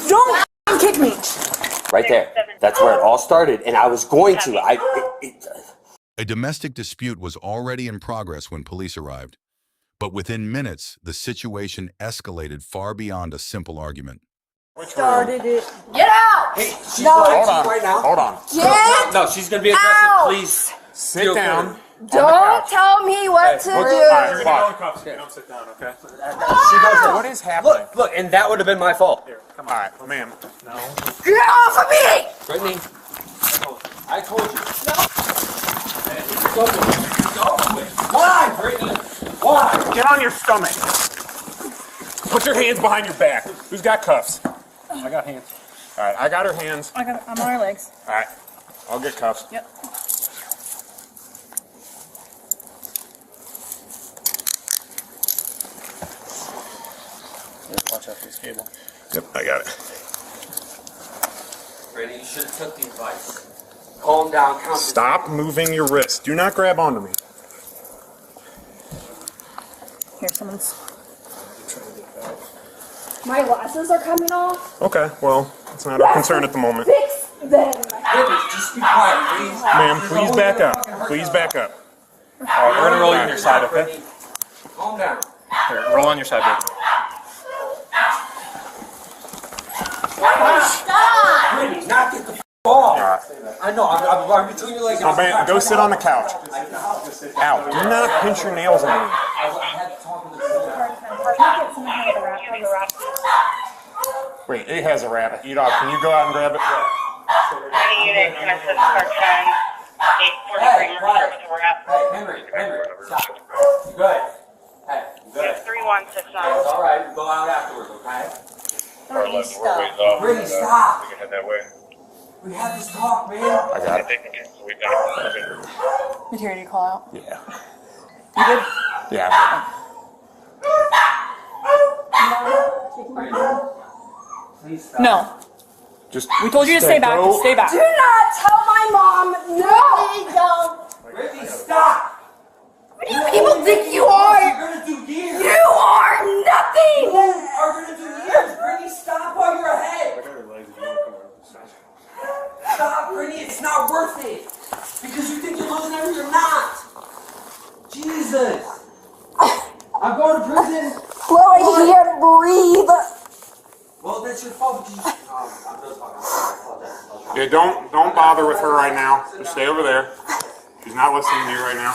Don't kick me. Right there. That's where it all started, and I was going to. A domestic dispute was already in progress when police arrived, but within minutes, the situation escalated far beyond a simple argument. Started it. Get out! Hey, she's right now. Hold on. No, she's gonna be aggressive. Please sit down. Don't tell me what to do. All right, you're gonna go in cuffs. Don't sit down, okay? She does it. What is happening? Look, and that would have been my fault. Here, come on. All right, ma'am. No. Get off of me! Brittany, I told you. No. Why, Brittany? Why? Get on your stomach. Put your hands behind your back. Who's got cuffs? I got hands. All right, I got her hands. I'm on our legs. All right, I'll get cuffs. Yep. Watch out for this cable. Yep, I got it. Brittany, you should have took the advice. Calm down. Stop moving your wrist. Do not grab onto me. Here, someone's. My glasses are coming off. Okay, well, it's not our concern at the moment. Fix them. Brittany, just be quiet, please. Ma'am, please back up. Please back up. All right, we're gonna roll you on your side, okay? Calm down. Here, roll on your side, baby. Stop! Brittany, knock it the off. All right. I know. I'm between your legs. Now, man, go sit on the couch. Ow, do not pinch your nails on me. I had to talk with the Wait, it has a rabbit. E-Dog, can you go out and grab it? Unit, Tennessee, Park 10, 843, quiet. we're at. Hey, Henry, stop. Good. Hey, good. 3169. It's all right. We'll go out afterwards, okay? Brittany, stop. Brittany, stop. We can head that way. We have this talk, man. I got it. Material call out. Yeah. You good? Yeah. Please stop. No. Just. We told you to stay back. Go. Stay back. Do not tell my mom. No. Don't. Brittany, stop. What do you people think you are? You're gonna do years. You are nothing. You are gonna do years. Brittany, stop while you're ahead. Stop, Brittany. It's not worth it. Because you think you're losing everything, you're not. Jesus. I'm going to prison. Chloe, I can't breathe. Well, that's your fault because you... I'm done talking. I apologize. Yeah, don't bother with her right now. Just stay over there. She's not listening to you right now.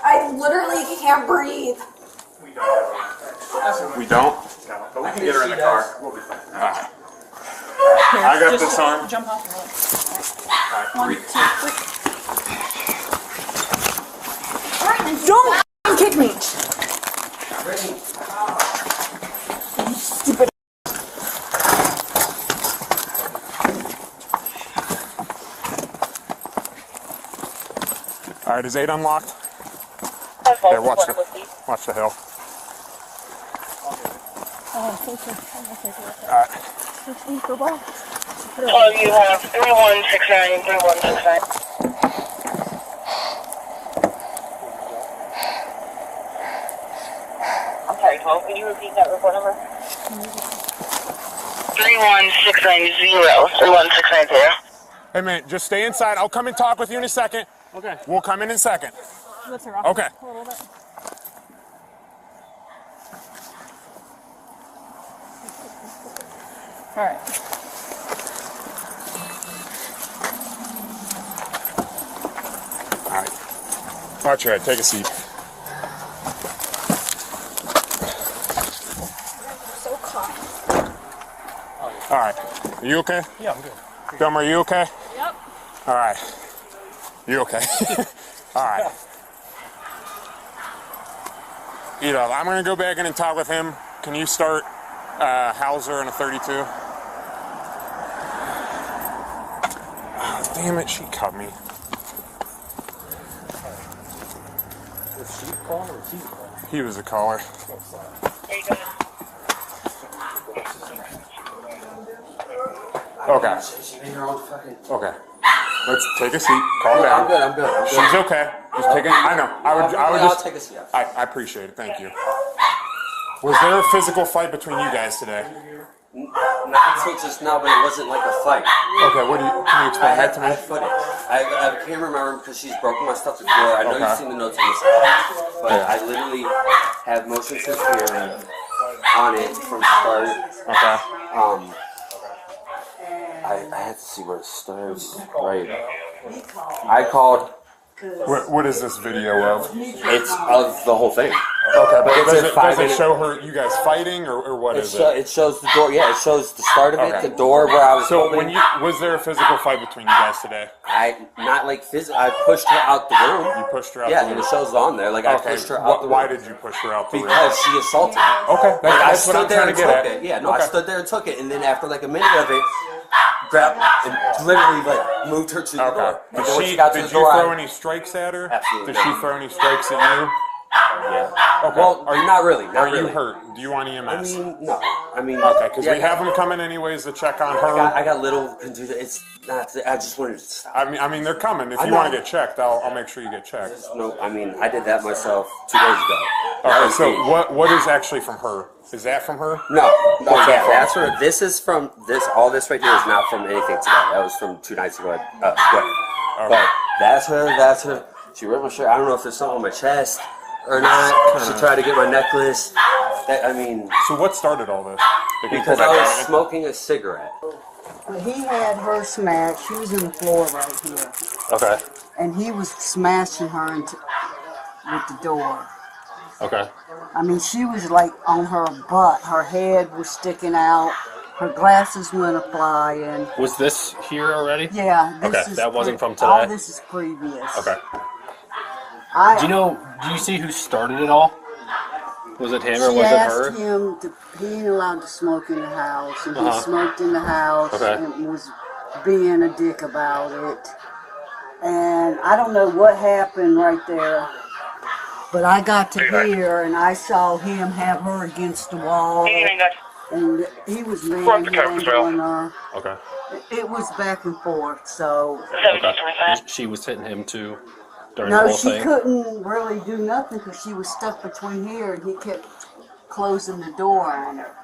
I literally can't breathe. We don't? But we can get her in the car. We'll be fine. All right. I got this on. Jump off your leg. 1, 2, 3. Don't kick me. Brittany. Stupid. All right, is 8 unlocked? Here, watch the hill. All right. Oh, you have 3169, 3169. I'm sorry, 12. Can you repeat that report number? 31690, 31690. Hey, man, just stay inside. I'll come and talk with you in a second. Okay. We'll come in a second. Lift her off Okay. a little bit. All right. All right. Watch your head. Take a seat. So calm. All right. Are you okay? Yeah, I'm good. Dumb, are you okay? Yep. All right. You okay? All right. You know, I'm going to go back in and talk with him. Can you start Hauser in a 32? Oh, damn it, she cut me. Was she calling or was he calling? He was a caller. There you go. Okay. She made her own fucking... Okay. Let's take a seat. Calm down. I'm good. She's okay. Just take it. I know. I would I'll just. take a seat. I appreciate it. Thank you. Was there a physical fight between you guys today? Not until just now, but it wasn't like a fight. Okay, can you explain that to me? I have footage. I can't remember because she's broken my stuff before. I know you've seen the notes on this house, but I literally have motion sensor on it from start. Okay. I had to see where it starts. Right. I called. What is this video of? It's of the whole thing. Okay, but does it minute- show her, you guys fighting, or what is it? It shows the door. Yeah, it shows the start of Okay. it, the door where I was. So holding. was there a physical fight between you guys today? Not like physical. I pushed her out the room. You pushed her out Yeah, the room? and it shows on there. Like I pushed her out the room. Why did you push her out the room? Because she assaulted me. Okay, Like, I that's what I'm stood there trying and to took get it. at. Yeah, no, Okay. I stood there and took it, and then after like a minute of it, grabbed and literally like moved her to the Okay. door. And Did then when she? she got to Did the you door, throw any strikes at her? Absolutely Did she not. throw any strikes at you? Yeah. Okay. Well, Are you not really. Not Are really. you hurt? Do you want EMS? I mean, no. I mean, Okay, because yeah, we have them coming anyways to check on her. I got little. It's not. I just wanted to stop. I mean, they're coming. If I you know. want to get checked, I'll make sure you get checked. No, I mean, I did that myself 2 days ago. Okay, so what is actually from her? Is that from her? No, What's that yeah, from? that's from. This is from this. All this right here is not from anything today. That was from 2 nights ago at Square. Okay. But that's her. That's her. She ripped my shirt. I don't know if there's something on my chest or not. She tried to get my necklace. I mean, So what started all this? Did he because pull I that was gun? smoking a cigarette. He had her smashed. She was in the floor right here. Okay. And he was smashing her with the door. Okay. I mean, she was like on her butt. Her head was sticking out. Her glasses went a-flying. Was this here already? Yeah. This Okay, is that wasn't from All today? this is previous. Okay. Do Do you see who started it all? Was it him or She was it asked her? him to, he ain't allowed to smoke in the house, and he Uh-huh. smoked in the house Okay. and was being a dick about it. And I don't know what happened right there, but I got to hear and I saw him have her against the wall, and he was manhandling her. Okay. It was back and forth, so Okay. She was hitting him too during the no, whole she thing? couldn't really do nothing because she was stuck between here, and he kept closing the door on her.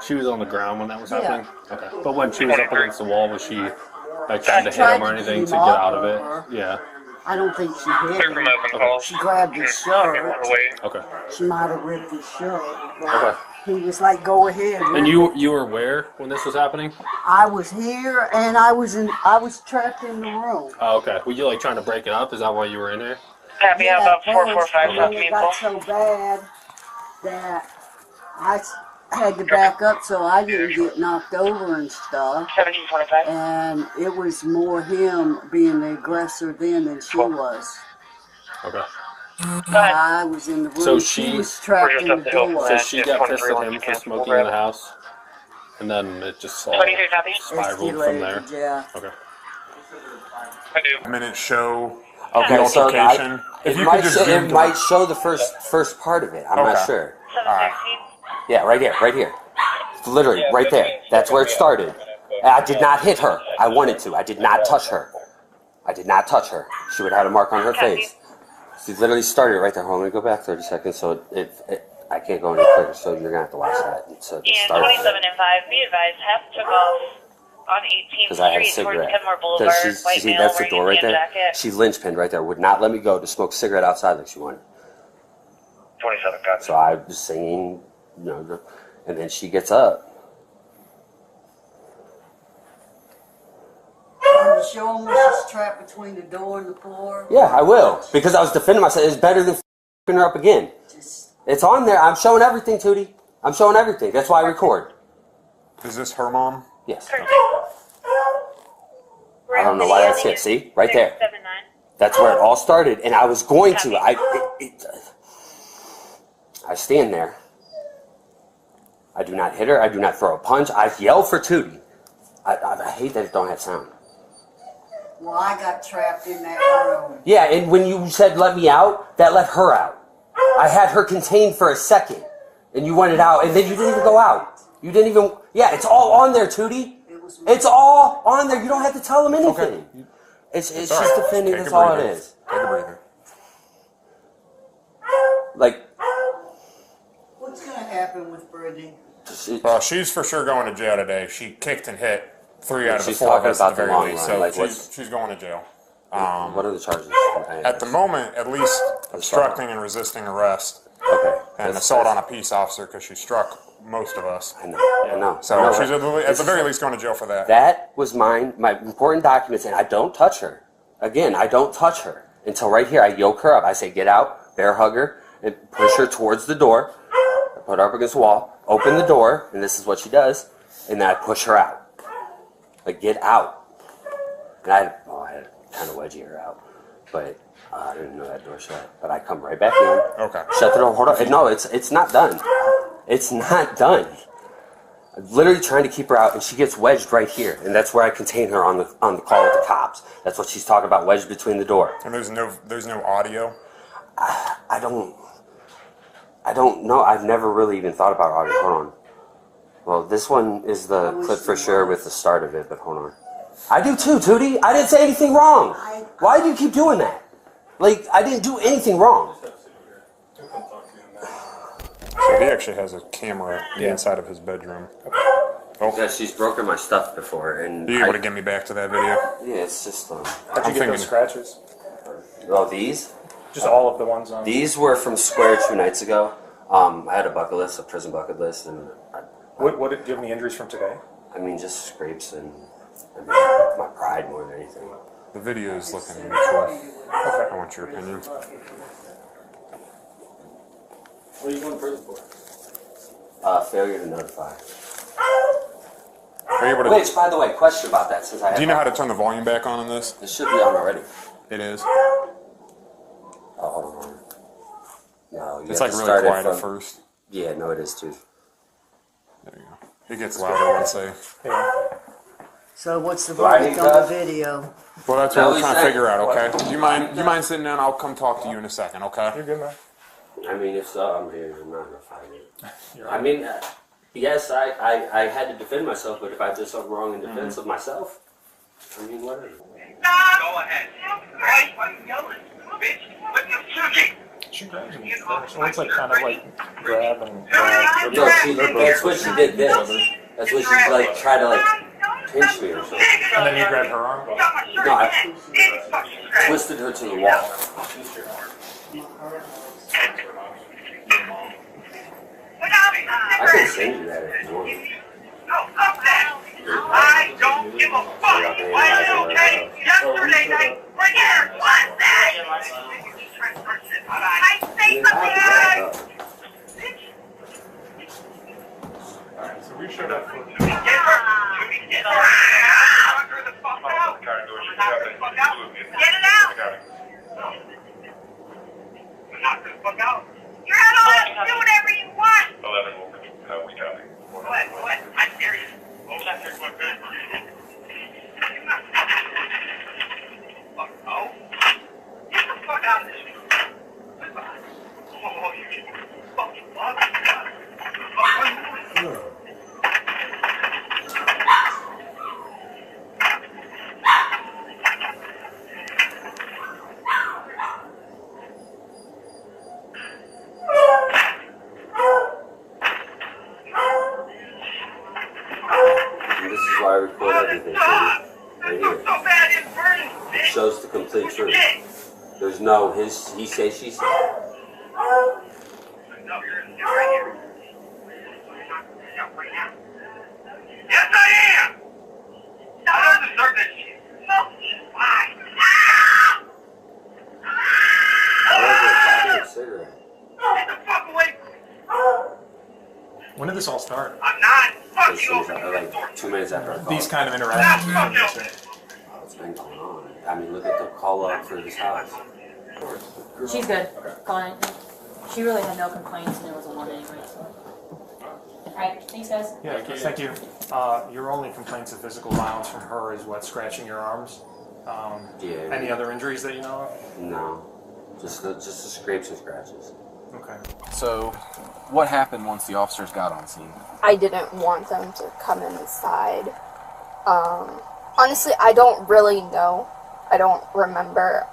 She was on the ground when that was Yeah. happening? Okay. But when she was up against the wall, was she like trying to hit tried him or to anything get to him get off out of of it? her. Yeah. I don't think she hit him. She grabbed his shirt. Okay. She might have ripped his shirt. But Okay. he was like, "Go ahead." And you were where when this was happening? I was here, and I was trapped in the room. Oh, okay. Were you like trying to break it up? Is that why you were in there? Copy, how about first, 445 and South then it Maple? got so bad that I had to back up so I didn't get knocked over and stuff. 1725. And it was more him being the aggressor then than she was. Okay. I was in the room. So she she- was trapped in the door. So she got pissed at him for smoking in the house, and then it just all 23 copy. spiraled from there. Escalated, yeah. Okay. I do. Minute show. Okay, The so altercation. If you could just zoom it to might it. show the first part of it. I'm not Okay. sure. 716. Yeah, right here. Literally, right there. That's where it started. I did not hit her. I wanted to. I did not touch her. She would have had a mark on her face. She literally started right there. Hold on, let me go back 30 seconds. So I can't go any quicker, so you're going to have to watch that. So it And started. 27 and 5, be advised, half took off on 18th Because I had a Street towards cigarette. Kenmore Boulevard. White See, male that's the wearing door a right tan there. jacket. She linchpinned right there. Would not let me go to smoke a cigarette outside like she wanted. 27 got So I was singing, and then she gets up. Can you show him where she's trapped between the door and the floor? Yeah, I will. Because I was defending myself. It's better than f***ing her up again. Just It's on there. I'm showing everything, Tootie. I'm showing everything. That's why I record. Is this her mom? Yes. I don't know why that's it. See? Right there. 79. That's where it all started. And I was going to. I stand there. I do not hit her. I do not throw a punch. I yell for Tootie. I hate that it don't have sound. well, I got trapped in that room. Yeah, and when you said let me out, that let her out. I had her contained for a second, and you wanted out, and then you didn't even go out. You didn't even. Yeah, it's all on there, Tootie. It's all on there. You don't have to tell them anything. Okay. It's all just right. defending. Take That's a all it breather. is. Take a breather. Like, What's gonna happen happened with Brittany? Well, she's for sure going to jail today. She kicked and hit 3 out of the She's 4 of talking us at the about the very long least. run, So like, she's going to jail. What are the charges? At the moment, at least obstructing and resisting arrest Okay. and assault on a peace officer because she struck most of us. I know. So she's at the very least going to jail for that. That was my important documents, and I don't touch her. Again, I don't touch her until right here. I yoke her up. I say, get out, bear hug her, and push her towards the door. I put her up against the wall, open the door, and this is what she does, and then I push her out. Like, get out. And I had to kind of wedgie her out, but I didn't know that door shut. But I come right back in. Okay. Shut the door. Hold on. No, it's not done. It's not done. I'm literally trying to keep her out, and she gets wedged right here, and that's where I contain her on the call with the cops. That's what she's talking about, wedged between the door. And there's no audio. I don't know. I've never really even thought about audio. Hold on. Well, this one is the clip for sure with the start of it, but hold on. I do too, Tootie. I didn't say anything wrong. Why do you keep doing that? Like, I didn't do anything wrong. So he actually has a camera inside of his bedroom. Oh, Yeah, she's broken my stuff before, and are you able to get me back to that video? yeah, it's just How'd you I'm get thinking- those scratches? Oh, these All of the ones on. these were from Square 2 nights ago. I had a bucket list, a prison bucket list, and What do you have any injuries from today? I mean, just scrapes and my pride more than anything. The video is looking neutral. Okay. I want your opinion. What are you going to prison for? Failure to notify. Are you able to? Which, by the way, question about that since I have Do you know how to turn the volume back on this? This should be on already. It is. Oh, hold on. No, you It's have like to really start quiet it at from, first. Yeah, no, it is too. There you go. It gets louder once they. So what's the Do I verdict need on the that? video? Well, that's That what we're was trying to that- figure out. Okay. You mind sitting down? I'll come talk to you in a second. Okay. You're good, man. I mean, if so, I'm here. I'm not gonna fight it. I mean, yes, I had to defend myself, but if I did something wrong in defense of myself, I mean, whatever. Go ahead. Why are you yelling? Bitch, what the fuck? She grabs him. She wants like kind of like grab and No, that's what she did then. That's what she like tried to like pinch me or something. and then you grab her arm. No, I twisted her to the wall. I can send you that if you want. No, fuck that. I don't give a fuck. Why are you okay? Yesterday night, right here. What's that? I say something. Alright, so we showed up for. Get her. Knock her the fuck out. Knock her the fuck out. Get it out. Knock her the fuck out. You're out of line. Do whatever you want. 11 we copy. What? I dare you. Hold that there, my bed. Fuck, oh. Get the fuck out of this. Goodbye. Oh, you fucking fuck. And this is why I record everything. Right here. So bad it's burning, It bitch. shows the complete truth. There's no he say, she say. No, you're right here. Right now. Yes, I am. I don't deserve this shit. No, why? I was a cigarette. Get the fuck away from me. When did this all start? I'm not. Fuck As you. soon as Open I, the like door. 2 minutes after I called. These kind of interactions. What's been going on? I mean, look at the call up for this house. She's good. Fine. She really had no complaints, and it was a one anyway. So. Alright, thanks guys. Yeah, thank you. Your only complaints of physical violence from her is what, scratching your arms? Yeah. Any other injuries that you know No. Just the scrapes and scratches. of? Okay. So, what happened once the officers got on scene? I didn't want them to come inside. Honestly, I don't really know. I don't remember.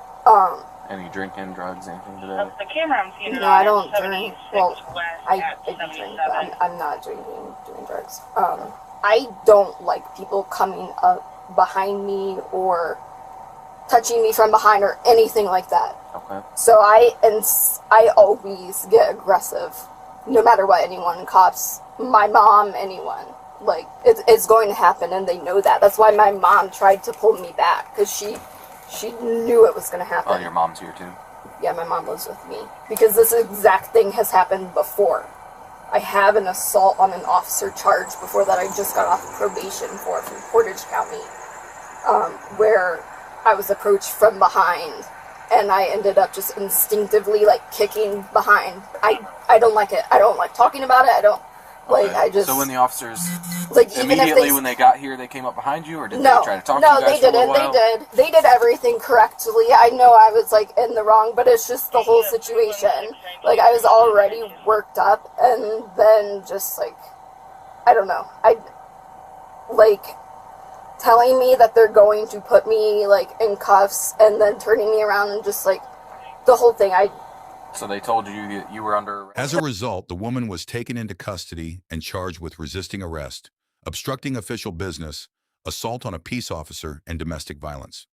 Any drinking, drugs, anything today? The camera I'm seeing. No, I don't drink. Well, I do 77. drink, but I'm not drinking, doing drugs. I don't like people coming up behind me or touching me from behind or anything like that. Okay. So I always get aggressive, no matter what. Anyone, cops, my mom, anyone. Like, it's going to happen, and they know that. That's why my mom tried to pull me back, because she knew it was going to happen. Oh, your mom's here too? Yeah, my mom lives with me. Because this exact thing has happened before. I have an assault on an officer charge before that I just got off probation for from Portage County, where I was approached from behind, and I ended up just instinctively, like, kicking behind. I don't like it. I don't like talking about it. I don't, like, I just... So when the officers, like, even immediately if when they got here, they came up behind you, or did no, they try to talk no, to you guys they for a didn't. while? They did everything correctly. I know I was, like, in the wrong, but it's just the whole situation. Like, I was already worked up, and then just, like, I don't know. Like, telling me that they're going to put me, like, in cuffs, and then turning me around and just, like, the whole thing, So they told you that you were under arrest? As a result, the woman was taken into custody and charged with resisting arrest, obstructing official business, assault on a peace officer, and domestic violence.